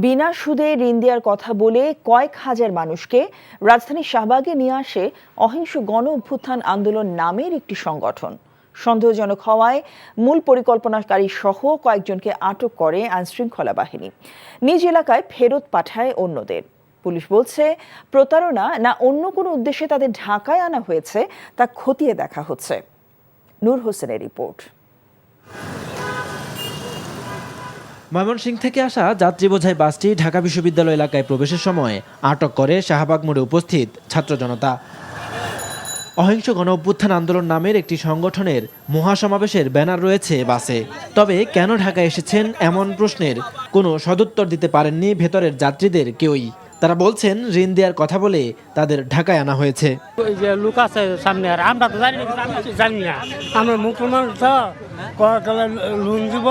বিনা সুদে ঋণ দেওয়ার কথা বলে কয়েক হাজার মানুষকে রাজধানীর শাহবাগে নিয়ে আসে অহিংস গণ অভ্যুত্থান আন্দোলন নামের একটি সংগঠন। সন্দেহজনক হওয়ায় মূল পরিকল্পনাকারী সহ কয়েকজনকে আটক করে আইনশৃঙ্খলা বাহিনী। নিজ এলাকায় ফেরত পাঠায় অন্যদের। পুলিশ বলছে, প্রতারণা না অন্য কোনো উদ্দেশ্যে তাদের ঢাকায় আনা হয়েছে তা খতিয়ে দেখা হচ্ছে। নূর হোসেনের রিপোর্ট। ময়মনসিংহ থেকে আসা যাত্রী বোঝাই বাসটি ঢাকা বিশ্ববিদ্যালয় এলাকায় প্রবেশের সময় আটক করে শাহবাগ মোড়ে উপস্থিত ছাত্র জনতা। অহিংস গণ অভ্যুত্থান আন্দোলন নামের একটি সংগঠনের মহাসমাবেশের ব্যানার রয়েছে বাসে। তবে কেন ঢাকায় এসেছেন এমন প্রশ্নের কোনো সদুত্তর দিতে পারেননি ভেতরের যাত্রীদের কেউই। তারা বলছেন, ঋণ দেওয়ার কথা বলে তাদের ঢাকায় আনা হয়েছে। লোক আছে সামনে, আর আমরা তো জানি না, আমরা মুসলমান লোন দিব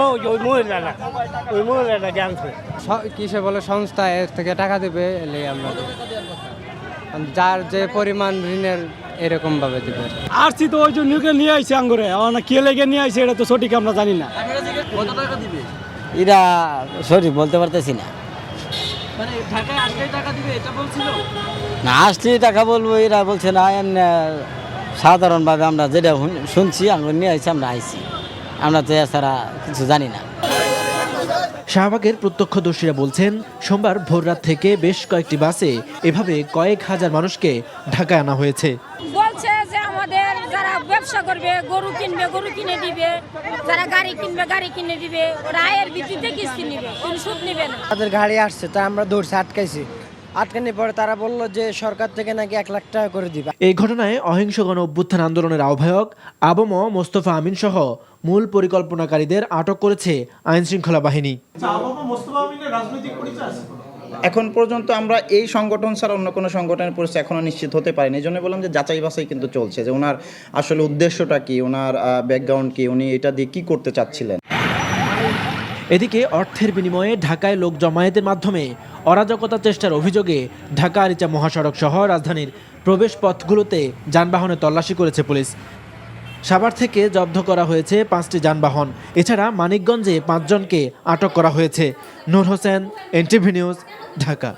ওই মহিলাটা জানছে কিসে বলে সংস্থা এর থেকে টাকা দেবে, এলে আমরা যার যে পরিমাণ ঋণের এরকম ভাবে দেবে। আসছি তো ওই জন্য নিয়ে আইছে আঙ্গুরে, কে লেগে নিয়ে আইছে এটা তো সঠিক আমরা জানি না। কত টাকা দিবে এরা সঠিক বলতে পারতেছি না। মানে ঢাকায় আসলে টাকা দিবে এটা বলছিল না, আসলে টাকা বলবো এরা বলছে না। সাধারণভাবে আমরা যেটা শুনছি আঙ্গুর নিয়ে আইছি, আমরা আইছি, আমরা তো এছাড়া কিছু জানি না। শাহবাগের প্রত্যক্ষদর্শীরা বলছেন, সোমবার ভোররাত থেকে বেশ কয়েকটি বাসে এভাবে কয়েক হাজার মানুষকে ঢাকায় আনা হয়েছে। বলছে যে আমাদের যারা ব্যবসা করবে, গরু কিনবে, গরু কিনে দিবে, যারা গাড়ি কিনবে, গাড়ি কিনে দিবে, ওরা আয়ের ভিত্তিতে কিস্তি নিবে, কোনো সুদ নিবে না। তাদের গাড়ি আসছে, তা আমরা দৌড়ছে আটকাইছি। আটকানোর পরে তারা বললো যে সরকার থেকে নাকি 1 লাখ টাকা করে দিবে। এই ঘটনায় অহিংস গণ অভ্যুত্থান আন্দোলনের আহ্বায়ক আবম মোস্তফা আমিন সহ মূল পরিকল্পনাকারীদের আটক করেছে আইনশৃঙ্খলা বাহিনী। এখন পর্যন্ত আমরা এই সংগঠন ছাড়া অন্য কোনো সংগঠনের পরিচয় এখনো নিশ্চিত হতে পারিনি। এই জন্য বললাম যে যাচাই বাছাই কিন্তু চলছে, যে ওনার আসলে উদ্দেশ্যটা কি, ওনার ব্যাকগ্রাউন্ড কি, উনি এটা দিয়ে কি করতে চাচ্ছিলেন। এদিকে অর্থের বিনিময়ে ঢাকায় লোক জমায়েতের মাধ্যমে অরাজকতা চেষ্টার অভিযোগে ঢাকা আরিচা মহাসড়ক সহ রাজধানীর প্রবেশ পথগুলোতে যানবাহনে তল্লাশি করেছে পুলিশ। সাভার থেকে জব্দ করা হয়েছে 5টি যানবাহন। এছাড়া মানিকগঞ্জে 5 জনকে আটক করা হয়েছে। নূর হোসেন, এনটিভি নিউজ, ঢাকা।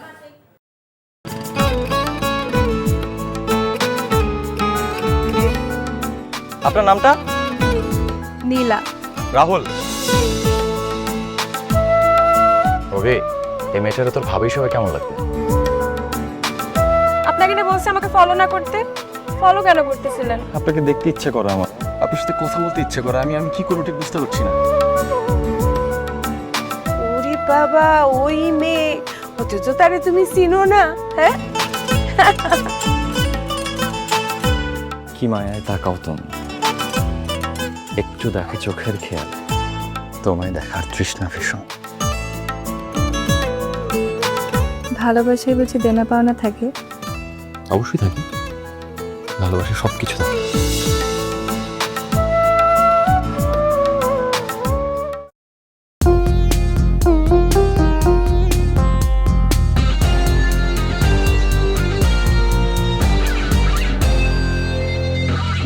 আপনার নামটা? নীলা। রাহুল। ওকে, এই মেয়েটারে তোর ভাবি সবাই কেমন লাগবে? আপনাকে না বলছে আমাকে ফলো না করতে? ফলো কেন করতেছিলেন? আপনাকে দেখতে ইচ্ছে করে আমার, আপনার সাথে কথা বলতে ইচ্ছে করে। আমি কি করবো ঠিক বুঝতে পারছি না। ওরে বাবা, ওই মেয়ে, অথচ তারে তুমি চিনো না? হ্যাঁ, কি মায়ায় তাকাও তুমি, একটু দেখো চোখের খেয়াল, তোমায় দেখার তৃষ্ণা ভীষণ। ভালোবাসায় বুঝি দেনা পাওনা থাকে? অবশ্যই থাকে, ভালোবাসা সবকিছু থাকে।